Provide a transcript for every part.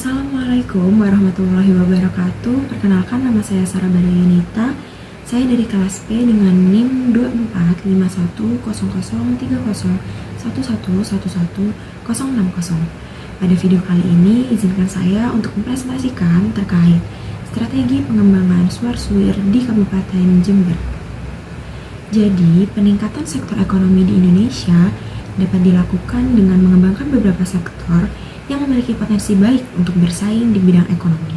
Assalamualaikum warahmatullahi wabarakatuh. Perkenalkan, nama saya Sarah Badayunita. Saya dari kelas P dengan NIM 24515011111060. Pada video kali ini, izinkan saya untuk mempresentasikan terkait strategi pengembangan Suarsuir di Kabupaten Jember. Jadi, peningkatan sektor ekonomi di Indonesia dapat dilakukan dengan mengembangkan beberapa sektor yang memiliki potensi baik untuk bersaing di bidang ekonomi.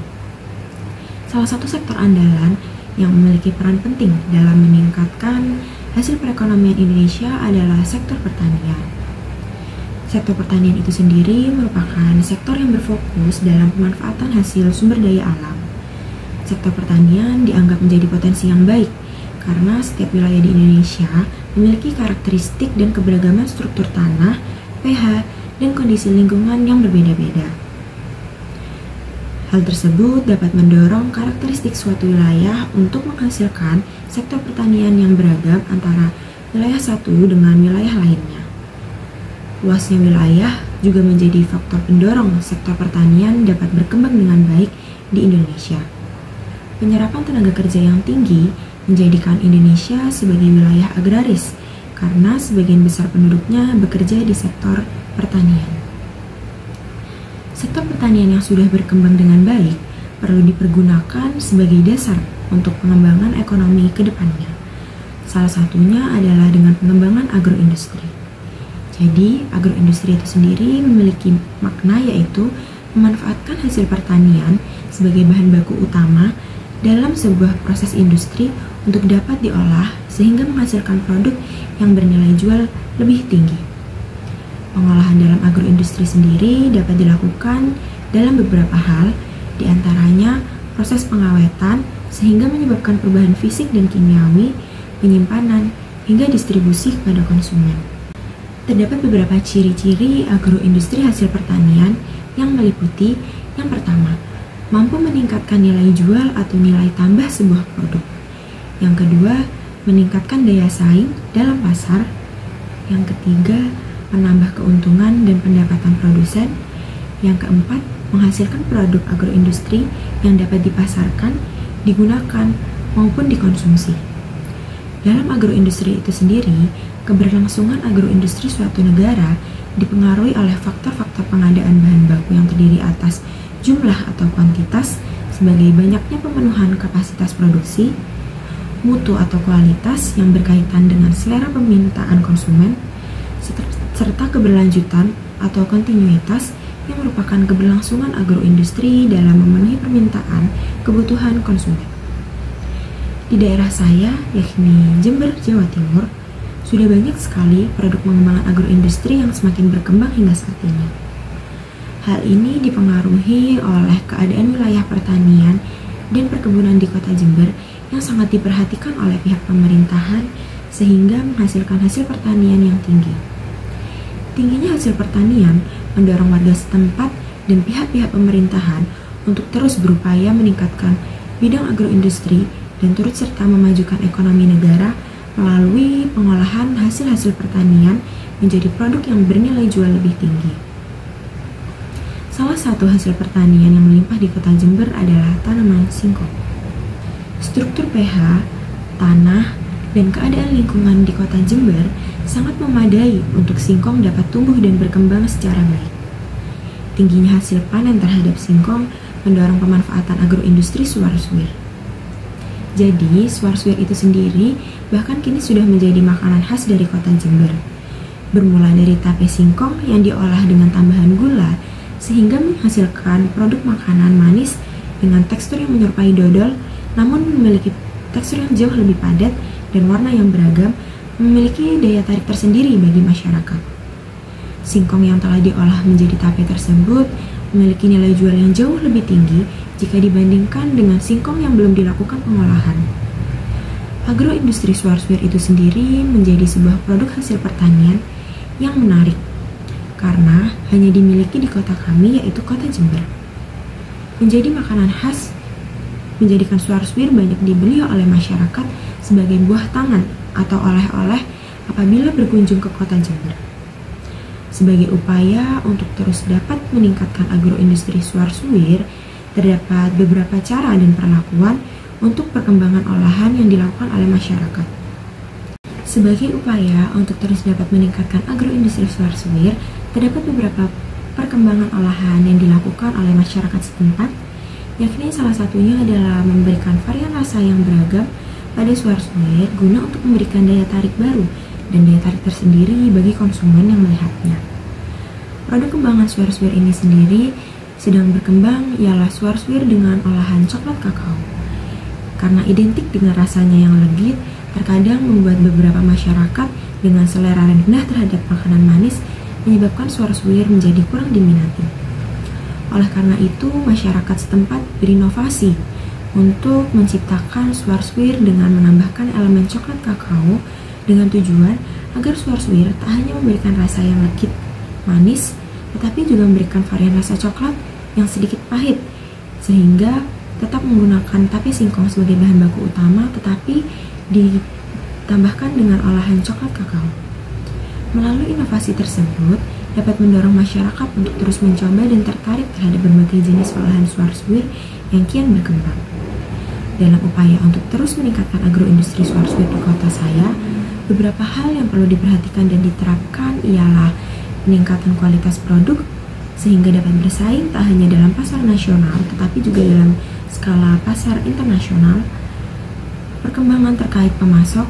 Salah satu sektor andalan yang memiliki peran penting dalam meningkatkan hasil perekonomian Indonesia adalah sektor pertanian. Sektor pertanian itu sendiri merupakan sektor yang berfokus dalam pemanfaatan hasil sumber daya alam. Sektor pertanian dianggap menjadi potensi yang baik karena setiap wilayah di Indonesia memiliki karakteristik dan keberagaman struktur tanah, pH, dan kondisi lingkungan yang berbeda-beda. Hal tersebut dapat mendorong karakteristik suatu wilayah untuk menghasilkan sektor pertanian yang beragam antara wilayah satu dengan wilayah lainnya. Luasnya wilayah juga menjadi faktor pendorong sektor pertanian dapat berkembang dengan baik di Indonesia. Penyerapan tenaga kerja yang tinggi menjadikan Indonesia sebagai wilayah agraris karena sebagian besar penduduknya bekerja di sektor pertanian. Sektor pertanian yang sudah berkembang dengan baik perlu dipergunakan sebagai dasar untuk pengembangan ekonomi ke depannya. Salah satunya adalah dengan pengembangan agroindustri. Jadi, agroindustri itu sendiri memiliki makna, yaitu memanfaatkan hasil pertanian sebagai bahan baku utama dalam sebuah proses industri untuk dapat diolah sehingga menghasilkan produk yang bernilai jual lebih tinggi. Pengolahan dalam agroindustri sendiri dapat dilakukan dalam beberapa hal, diantaranya proses pengawetan sehingga menyebabkan perubahan fisik dan kimiawi, penyimpanan, hingga distribusi kepada konsumen. Terdapat beberapa ciri-ciri agroindustri hasil pertanian yang meliputi: yang pertama, mampu meningkatkan nilai jual atau nilai tambah sebuah produk. Yang kedua, meningkatkan daya saing dalam pasar. Yang ketiga, menambah keuntungan dan pendapatan produsen. Yang keempat, menghasilkan produk agroindustri yang dapat dipasarkan, digunakan, maupun dikonsumsi. Dalam agroindustri itu sendiri, keberlangsungan agroindustri suatu negara dipengaruhi oleh faktor-faktor pengadaan bahan baku yang terdiri atas jumlah atau kuantitas sebagai banyaknya pemenuhan kapasitas produksi, mutu atau kualitas yang berkaitan dengan selera permintaan konsumen, serta keberlanjutan atau kontinuitas yang merupakan keberlangsungan agroindustri dalam memenuhi permintaan kebutuhan konsumen. Di daerah saya, yakni Jember, Jawa Timur, sudah banyak sekali produk pengembangan agroindustri yang semakin berkembang hingga saat ini. Hal ini dipengaruhi oleh keadaan wilayah pertanian dan perkebunan di kota Jember yang sangat diperhatikan oleh pihak pemerintahan sehingga menghasilkan hasil pertanian yang tinggi. Tingginya hasil pertanian mendorong warga setempat dan pihak-pihak pemerintahan untuk terus berupaya meningkatkan bidang agroindustri dan turut serta memajukan ekonomi negara melalui pengolahan hasil-hasil pertanian menjadi produk yang bernilai jual lebih tinggi. Salah satu hasil pertanian yang melimpah di kota Jember adalah tanaman singkong. Struktur pH, tanah, dan keadaan lingkungan di kota Jember sangat memadai untuk singkong dapat tumbuh dan berkembang secara baik. Tingginya hasil panen terhadap singkong mendorong pemanfaatan agroindustri Suarsuir. Jadi, Suarsuir itu sendiri bahkan kini sudah menjadi makanan khas dari kota Jember. Bermula dari tape singkong yang diolah dengan tambahan gula sehingga menghasilkan produk makanan manis dengan tekstur yang menyerupai dodol namun memiliki tekstur yang jauh lebih padat dan warna yang beragam, memiliki daya tarik tersendiri bagi masyarakat. Singkong yang telah diolah menjadi tape tersebut memiliki nilai jual yang jauh lebih tinggi jika dibandingkan dengan singkong yang belum dilakukan pengolahan. Agroindustri Suarsuir itu sendiri menjadi sebuah produk hasil pertanian yang menarik karena hanya dimiliki di kota kami, yaitu kota Jember. Menjadi makanan khas menjadikan Suarsuir banyak dibeli oleh masyarakat sebagai buah tangan atau oleh-oleh apabila berkunjung ke kota Jember. Sebagai upaya untuk terus dapat meningkatkan agroindustri Suarsuwir, terdapat beberapa cara dan perlakuan untuk perkembangan olahan yang dilakukan oleh masyarakat. Sebagai upaya untuk terus dapat meningkatkan agroindustri Suarsuwir, terdapat beberapa perkembangan olahan yang dilakukan oleh masyarakat setempat, yakni salah satunya adalah memberikan varian rasa yang beragam pada Suarsuwir guna untuk memberikan daya tarik baru dan daya tarik tersendiri bagi konsumen yang melihatnya. Produk kembangan Suarsuwir ini sendiri sedang berkembang ialah Suarsuwir dengan olahan coklat kakao. Karena identik dengan rasanya yang legit, terkadang membuat beberapa masyarakat dengan selera rendah terhadap makanan manis menyebabkan Suarsuwir menjadi kurang diminati. Oleh karena itu, masyarakat setempat berinovasi untuk menciptakan Suarsuwir dengan menambahkan elemen coklat kakao dengan tujuan agar Suarsuwir tak hanya memberikan rasa yang legit, manis, tetapi juga memberikan varian rasa coklat yang sedikit pahit, sehingga tetap menggunakan tape singkong sebagai bahan baku utama, tetapi ditambahkan dengan olahan coklat kakao. Melalui inovasi tersebut, dapat mendorong masyarakat untuk terus mencoba dan tertarik terhadap berbagai jenis olahan Suarsuwir yang kian berkembang. Dalam upaya untuk terus meningkatkan agroindustri Suarsuwir di kota saya, beberapa hal yang perlu diperhatikan dan diterapkan ialah peningkatan kualitas produk, sehingga dapat bersaing tak hanya dalam pasar nasional, tetapi juga dalam skala pasar internasional. Perkembangan terkait pemasok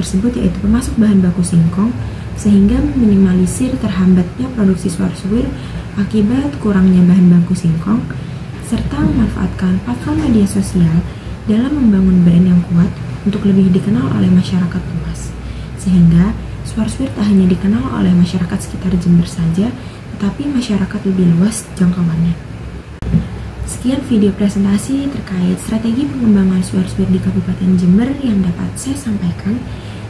tersebut yaitu pemasok bahan baku singkong, sehingga meminimalisir terhambatnya produksi Suarsuwir akibat kurangnya bahan baku singkong, serta memanfaatkan platform media sosial dalam membangun brand yang kuat untuk lebih dikenal oleh masyarakat luas, sehingga Suarsuwir tak hanya dikenal oleh masyarakat sekitar Jember saja, tetapi masyarakat lebih luas jangkauannya. Sekian video presentasi terkait strategi pengembangan Suarsuwir di Kabupaten Jember yang dapat saya sampaikan.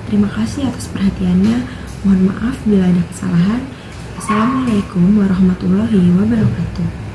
Terima kasih atas perhatiannya. Mohon maaf bila ada kesalahan. Assalamualaikum warahmatullahi wabarakatuh.